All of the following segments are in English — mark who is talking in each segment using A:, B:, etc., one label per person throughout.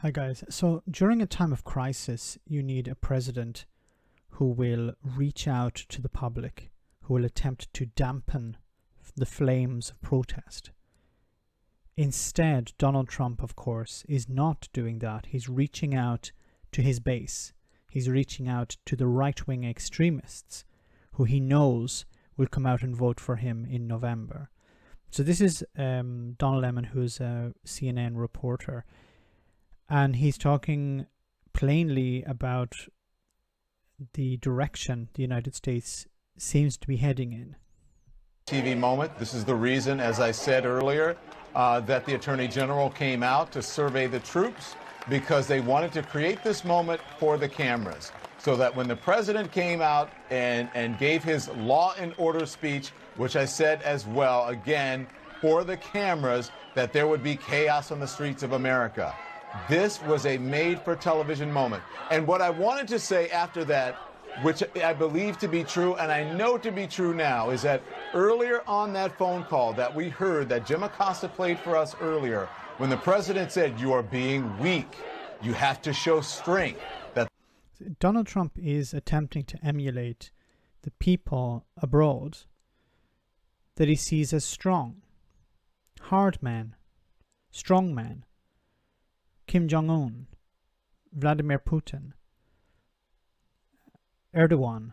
A: Hi guys. So during a time of crisis, you need a president who will reach out to the public, who will attempt to dampen the flames of protest. Instead, Donald Trump, of course, is not doing that. He's reaching out to his base. He's reaching out to the right-wing extremists who he knows will come out and vote for him in November. So this is Donald Lemon, who's a CNN reporter. And he's talking plainly about the direction the United States seems to be heading in.
B: TV moment. This is the reason, as I said earlier, that the Attorney General came out to survey the troops, because they wanted to create this moment for the cameras, so that when the president came out and gave his law and order speech, which I said as well, again, for the cameras, that there would be chaos on the streets of America. This was a made-for-television moment. And what I wanted to say after that, which I believe to be true, and I know to be true now, is that earlier on that phone call that we heard that Jim Acosta played for us earlier, when the president said, "You are being weak, you have to show strength." That
A: Donald Trump is attempting to emulate the people abroad that he sees as strong. Hard men, strong men. Kim Jong-un, Vladimir Putin, Erdogan.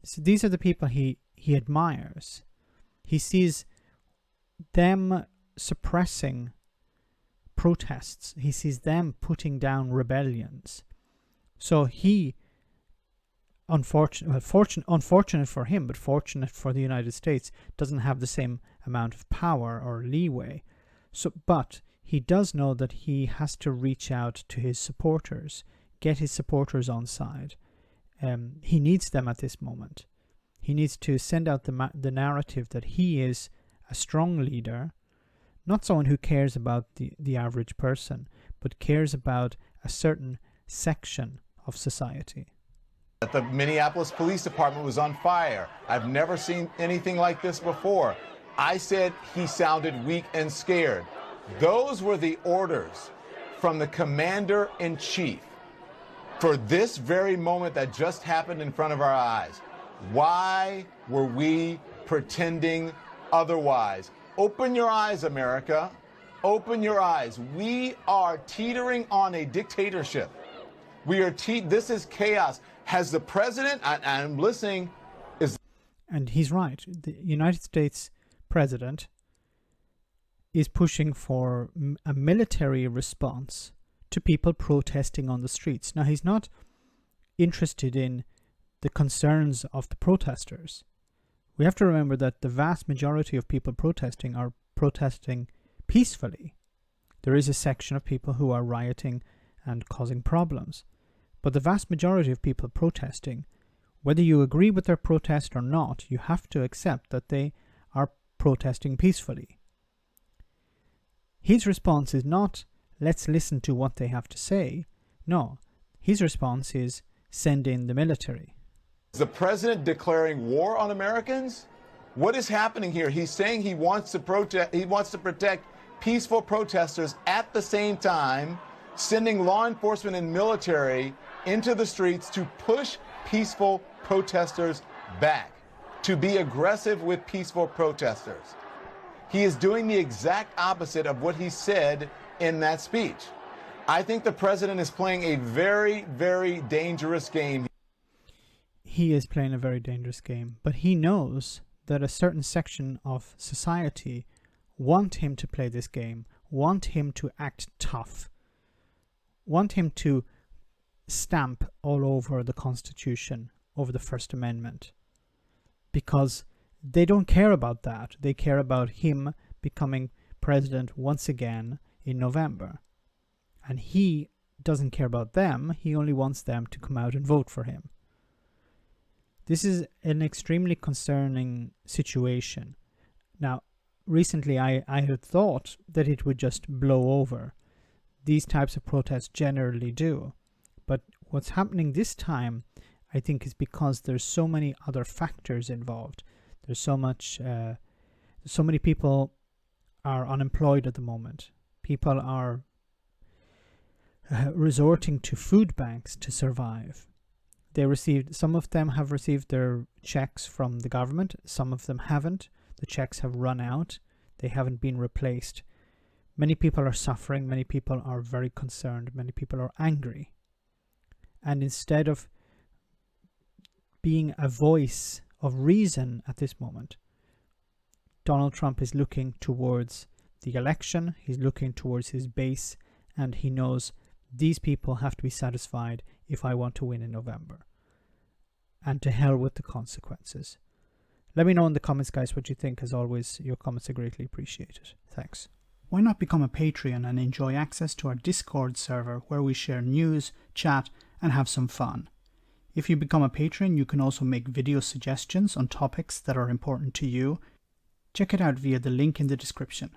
A: So these are the people he admires. He sees them suppressing protests. He sees them putting down rebellions. So he, unfortunate for him, but fortunate for the United States, doesn't have the same amount of power or leeway. But he does know that he has to reach out to his supporters, get his supporters on side. He needs them at this moment. He needs to send out the narrative that he is a strong leader, not someone who cares about the average person, but cares about a certain section of society.
B: That the Minneapolis Police Department was on fire. I've never seen anything like this before. I said he sounded weak and scared. Those were the orders from the commander-in-chief for this very moment that just happened in front of our eyes. Why were we pretending otherwise? Open your eyes, America. Open your eyes. We are teetering on a dictatorship. This is chaos. Has the president, I'm listening,
A: and he's right. The United States president is pushing for a military response to people protesting on the streets. Now, he's not interested in the concerns of the protesters. We have to remember that the vast majority of people protesting are protesting peacefully. There is a section of people who are rioting and causing problems. But the vast majority of people protesting, whether you agree with their protest or not, you have to accept that they are protesting peacefully. His response is not, let's listen to what they have to say. No, his response is, send in the military.
B: Is the president declaring war on Americans? What is happening here? He's saying he wants to protect peaceful protesters, at the same time sending law enforcement and military into the streets to push peaceful protesters back, to be aggressive with peaceful protesters. He is doing the exact opposite of what he said in that speech. I think the president is playing a very, very dangerous game.
A: He is playing a very dangerous game, but he knows that a certain section of society want him to play this game, want him to act tough, want him to stamp all over the Constitution, over the First Amendment, because they don't care about that. They care about him becoming president once again in November. And he doesn't care about them. He only wants them to come out and vote for him. This is an extremely concerning situation. Now, recently I had thought that it would just blow over. These types of protests generally do. But what's happening this time, I think, is because there's so many other factors involved. There's so many people are unemployed at the moment. People are resorting to food banks to survive. Some of them have received their checks from the government, some of them haven't. The checks have run out, they haven't been replaced. Many people are suffering, many people are very concerned, many people are angry. And instead of being a voice of reason at this moment, Donald Trump is looking towards the election, he's looking towards his base, and he knows these people have to be satisfied if I want to win in November. And to hell with the consequences. Let me know in the comments, guys, what you think. As always, your comments are greatly appreciated. Thanks. Why not become a Patreon and enjoy access to our Discord server where we share news, chat, and have some fun. If you become a patron, you can also make video suggestions on topics that are important to you. Check it out via the link in the description.